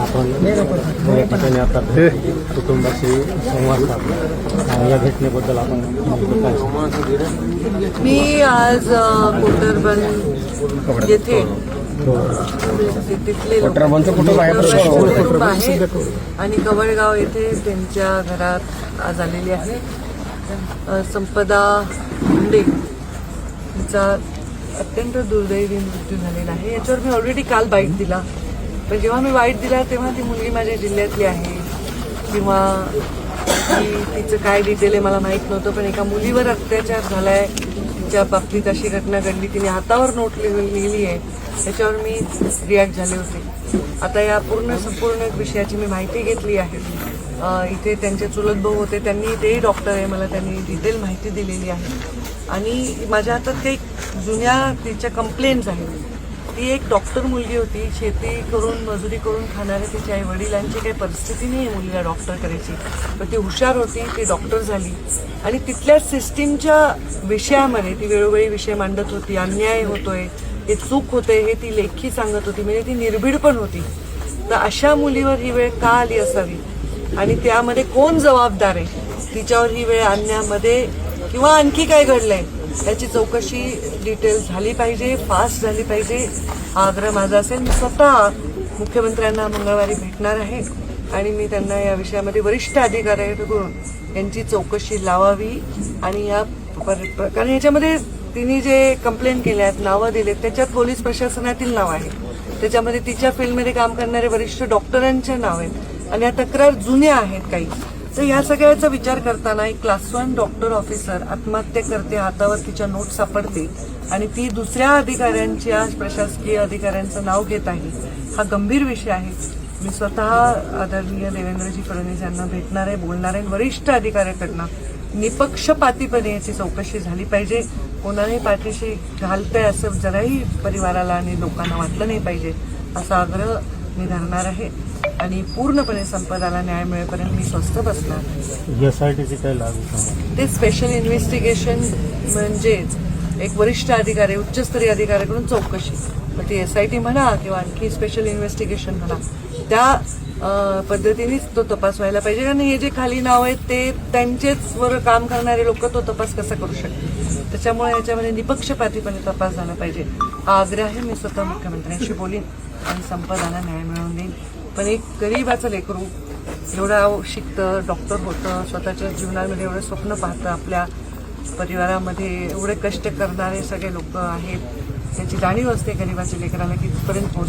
आपण या ठिकाणी आता कुटुंबाशी संवाद साधला. या घटनेबद्दल आपण मी आज कोटरबन येथे तिथले कुटुंब आहे आणि कवळगाव येथे त्यांच्या घरात आज आलेली आहे. संपदा मुंडे तिचा अत्यंत दुर्दैवी मृत्यू झालेला आहे. याच्यावर मी ऑलरेडी काल बाईट दिला, पण जेव्हा मी बाईट दिला तेव्हा ती मुलगी माझ्या जिल्ह्यातली आहे किंवा तिचं काय डिटेल आहे मला माहीत नव्हतं, पण एका मुलीवर अत्याचार झालाय तिच्या बाबतीत अशी घटना घडली, तिने हातावर नोट लिहिली आहे, त्याच्यावर मी रिॲक्ट झाले होते. आता या संपूर्ण विषयाची मी माहिती घेतली आहे. इथे त्यांचे चुलत भाऊ होते, त्यांनी तेही डॉक्टर आहे, मला त्यांनी डिटेल माहिती दिलेली आहे. आणि माझ्या हातात काही जुन्या तिच्या कंप्लेंट्स आहेत. ती एक डॉक्टर मुलगी होती, शेती करून मजुरी करून खाणाऱ्या तिच्या आई वडिलांची काही परिस्थिती नाही आहे मुलीला डॉक्टर करायची, पण ती हुशार होती, ती डॉक्टर झाली आणि तिथल्या सिस्टीमच्या विषयामध्ये ती वेळोवेळी विषय मांडत होती. अन्याय होतोय, हे चूक होते, हे ती लेखी सांगत होती, म्हणजे ती निर्भीड पण होती. तर अशा मुलीवर ही वेळ का आली असावी आणि त्यामध्ये कोण जबाबदार आहे, तिच्यावर ही वेळ आणण्यामध्ये किंवा आणखी काय घडलंय याची चौकशी डिटेल झाली पाहिजे, फास्ट झाली पाहिजे, हा आग्रह माझा असेल. मी स्वतः मुख्यमंत्र्यांना मंगळवारी भेटणार आहे आणि मी त्यांना या विषयामध्ये वरिष्ठ अधिकाऱ्यांकडून यांची चौकशी लावावी आणि या कारण याच्यामध्ये तिने जे कंप्लेंट केल्यात, नावं दिलेत, त्याच्यात पोलीस प्रशासनातील नाव आहे, त्याच्यामध्ये तिच्या फील्डमध्ये काम करणारे वरिष्ठ डॉक्टरांचे नाव आहेत आणि या तक्रार जुन्या आहेत काही. तर या सगळ्याचा विचार करताना एक क्लास 1 डॉक्टर ऑफिसर आत्महत्या करते, हातावर तिच्या नोट सापडते आणि ती दुसऱ्या अधिकाऱ्यांच्या, प्रशासकीय अधिकाऱ्यांचं नाव घेत आहे, हा गंभीर विषय आहे. मी स्वतः आदरणीय देवेंद्रजी फडणवीस यांना भेटणार आहे, बोलणार आहे. वरिष्ठ अधिकाऱ्याकडनं निपक्षपातीपणे याची चौकशी झाली पाहिजे. कोणालाही पाठीशी घालतंय असं जराही परिवाराला आणि लोकांना वाटलं नाही पाहिजे, असा आग्रह मी धरणार आहे आणि पूर्णपणे संपदाला न्याय मिळेपर्यंत मी स्वस्थ बसणार. यासाठीची काय लागू ते स्पेशल इन्व्हेस्टिगेशन म्हणजेच एक वरिष्ठ अधिकारी, उच्चस्तरीय अधिकाऱ्याकडून चौकशी, मग ती SIT म्हणा किंवा आणखी स्पेशल इन्व्हेस्टिगेशन म्हणा, त्या पद्धतीनेच तो तपास व्हायला पाहिजे. कारण हे जे खाली नाव आहेत ते त्यांचेच वर काम करणारे लोक तो तपास कसा करू शकतात, त्याच्यामुळे याच्यामध्ये निपक्षपातीपणे तपास झाला पाहिजे, हा आग्रह आहे. मी स्वतः मुख्यमंत्र्यांशी बोलीन आणि संपदाला न्याय मिळवून देईन. पण एक गरीबाचं लेकरू एवढं शिकतं, डॉक्टर होतं, स्वतःच्या जीवनामध्ये एवढं स्वप्न पाहतं, आपल्या परिवारामध्ये एवढे कष्ट करणारे सगळे लोक आहेत, त्याची जाणीव असते गरीबाच्या लेकराला की तिथपर्यंत पोहोचणं